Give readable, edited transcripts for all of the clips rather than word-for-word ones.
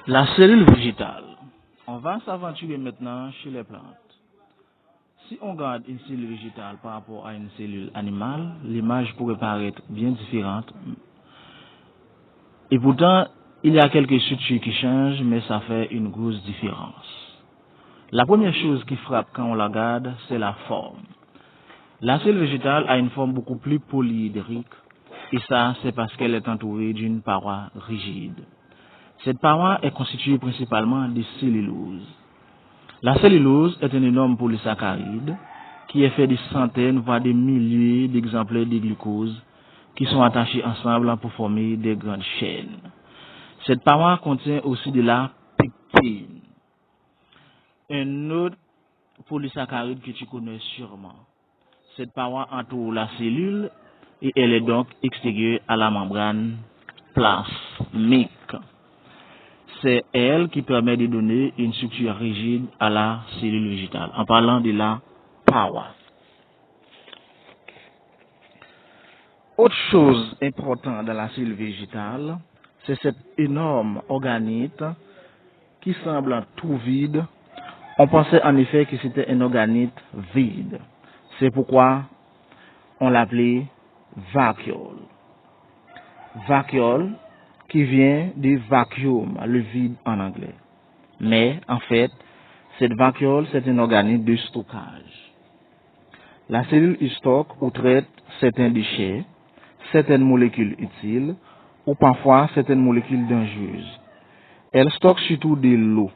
La cellule végétale. On va s'aventurer maintenant chez les plantes. Si on regarde une cellule végétale par rapport à une cellule animale, l'image pourrait paraître bien différente. Et pourtant, il y a quelques structures qui changent, mais ça fait une grosse différence. La première chose qui frappe quand on la regarde, c'est la forme. La cellule végétale a une forme beaucoup plus polyédrique, et ça, c'est parce qu'elle est entourée d'une paroi rigide. Cette paroi est constituée principalement de cellulose. La cellulose est un énorme polysaccharide qui est fait de centaines, voire des milliers d'exemplaires de glucose qui sont attachés ensemble pour former des grandes chaînes. Cette paroi contient aussi de la pectine, un autre polysaccharide que tu connais sûrement. Cette paroi entoure la cellule et elle est donc extérieure à la membrane plasmique. C'est elle qui permet de donner une structure rigide à la cellule végétale, en parlant de la paroi. Autre chose importante dans la cellule végétale, c'est cet énorme organite qui semble tout vide. On pensait en effet que c'était un organite vide. C'est pourquoi on l'appelait vacuole. Vacuole qui vient du vacuum, le vide en anglais. Mais en fait, cette vacuole, c'est un organisme de stockage. La cellule y stocke ou traite certains déchets, certaines molécules utiles ou parfois certaines molécules dangereuses. Elle stocke surtout de l'eau.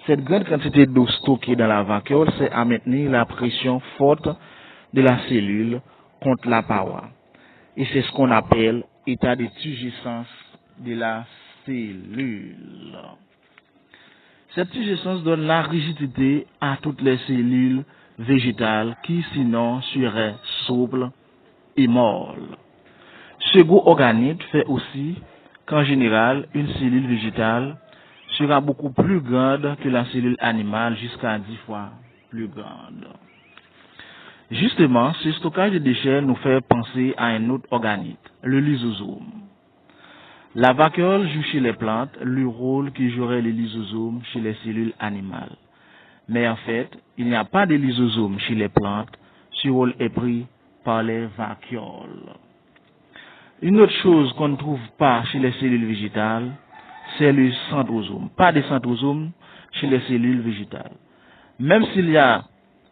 Cette grande quantité d'eau stockée dans la vacuole sert à maintenir la pression forte de la cellule contre la paroi. Et c'est ce qu'on appelle état de turgescence de la cellule. Cette turgescence donne la rigidité à toutes les cellules végétales qui sinon seraient souples et molles. Ce gros organite fait aussi qu'en général, une cellule végétale sera beaucoup plus grande que la cellule animale, jusqu'à 10 fois plus grande. Justement, ce stockage de déchets nous fait penser à un autre organite, le lysosome. La vacuole joue chez les plantes le rôle que jouerait le lysosome chez les cellules animales. Mais en fait, il n'y a pas de lysosome chez les plantes, ce rôle est pris par les vacuoles. Une autre chose qu'on ne trouve pas chez les cellules végétales, c'est le centrosome. Pas de centrosome chez les cellules végétales. Même s'il y a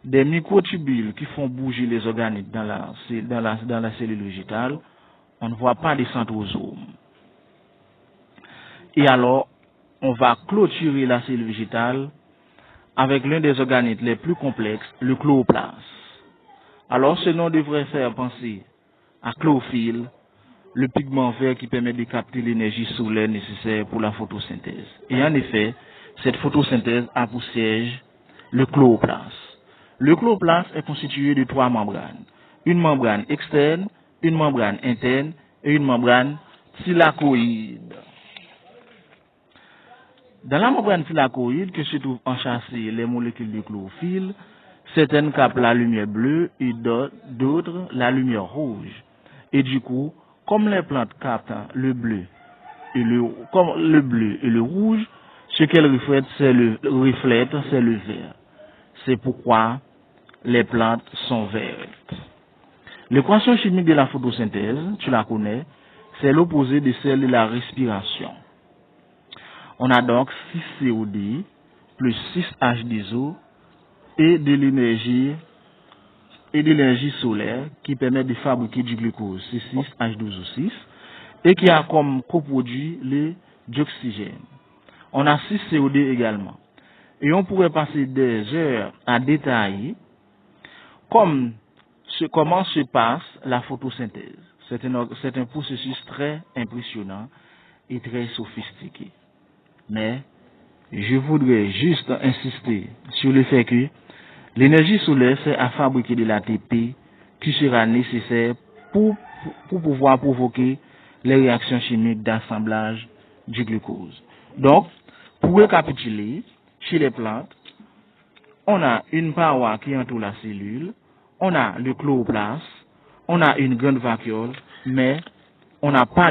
des microtubules qui font bouger les organites dans la cellule végétale, on ne voit pas de centrosome. Et alors, on va clôturer la cellule végétale avec l'un des organites les plus complexes, le chloroplaste. Alors, ce nom devrait faire penser à chlorophylle, le pigment vert qui permet de capter l'énergie solaire nécessaire pour la photosynthèse. Et en effet, cette photosynthèse a pour siège le chloroplaste. Le chloroplaste est constitué de 3 membranes. Une membrane externe, une membrane interne et une membrane thylakoïde. Dans la membrane thylakoïde que se trouvent enchâssées les molécules de chlorophylle, certaines captent la lumière bleue et d'autres la lumière rouge. Et du coup, comme les plantes captent le bleu et le rouge, ce qu'elles reflètent, c'est le vert. C'est pourquoi les plantes sont vertes. L'équation chimique de la photosynthèse, tu la connais, c'est l'opposé de celle de la respiration. On a donc 6 CO2 plus 6 H2O et de l'énergie solaire qui permet de fabriquer du glucose, c'est 6 H12O6, et qui a comme coproduit le dioxygène. On a 6 CO2 également. Et on pourrait passer des heures à détailler comment se passe la photosynthèse. C'est un processus très impressionnant et très sophistiqué. Mais je voudrais juste insister sur le fait que l'énergie solaire sert à fabriquer de l'ATP qui sera nécessaire pour pouvoir provoquer les réactions chimiques d'assemblage du glucose. Donc, pour récapituler, chez les plantes, on a une paroi qui entoure la cellule, on a le chloroplaste, on a une grande vacuole, mais on n'a pas